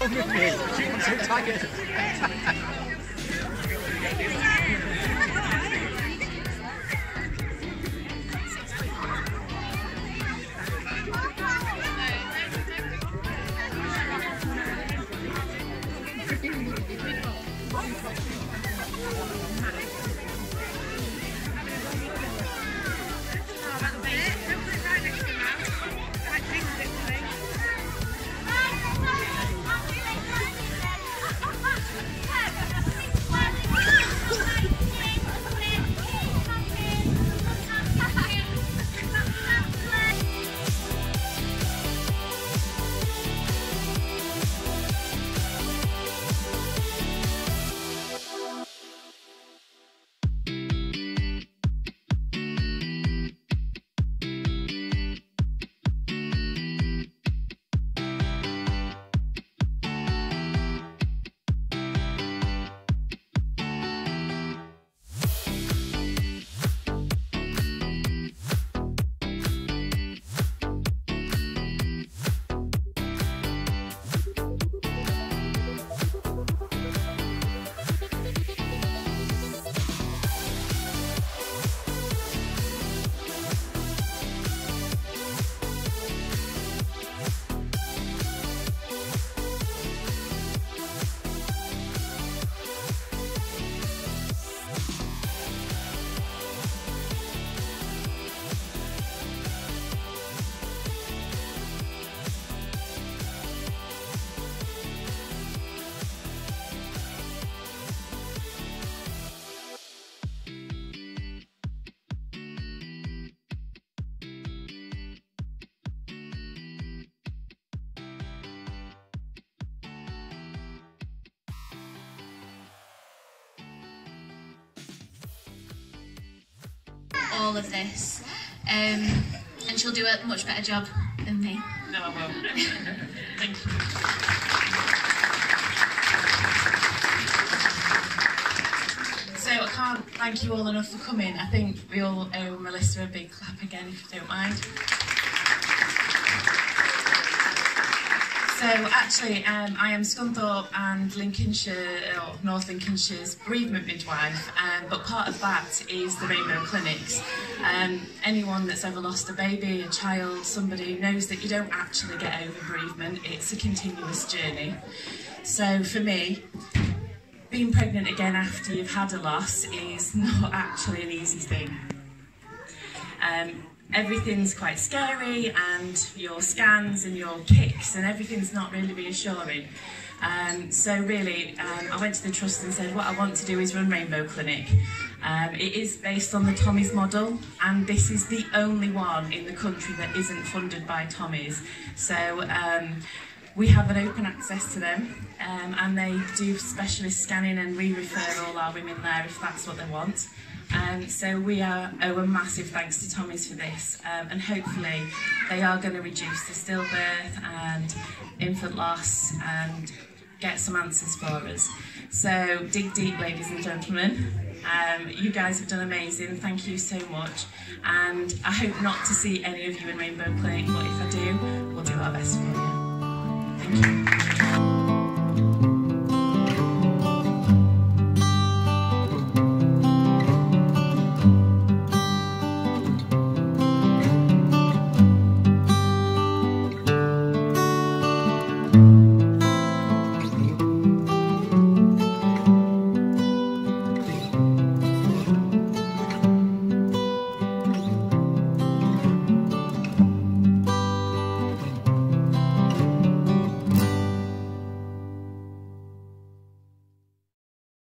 Come with me. I'm so tired. All of this, and she'll do a much better job than me. No, I won't. Thank you. So I can't thank you all enough for coming. I think we all owe Melissa a big clap again, if you don't mind. So actually, I am Scunthorpe and Lincolnshire, or North Lincolnshire's bereavement midwife, but part of that is the Rainbow Clinics. Anyone that's ever lost a baby, a child, somebody knows that you don't actually get over bereavement. It's a continuous journey. So for me, being pregnant again after you've had a loss is not actually an easy thing. Everything's quite scary, and your scans and your kicks and everything's not really reassuring. So really, I went to the trust and said, what I want to do is run Rainbow Clinic. It is based on the Tommy's model, and this is the only one in the country that isn't funded by Tommy's. So we have an open access to them, and they do specialist scanning, and we refer all our women there if that's what they want. So we owe a massive thanks to Tommy's for this, and hopefully they are going to reduce the stillbirth and infant loss and get some answers for us. So dig deep, ladies and gentlemen. You guys have done amazing, thank you so much, and I hope not to see any of you in Rainbow Clinic, but if I do, we'll do our best for you. Thank you.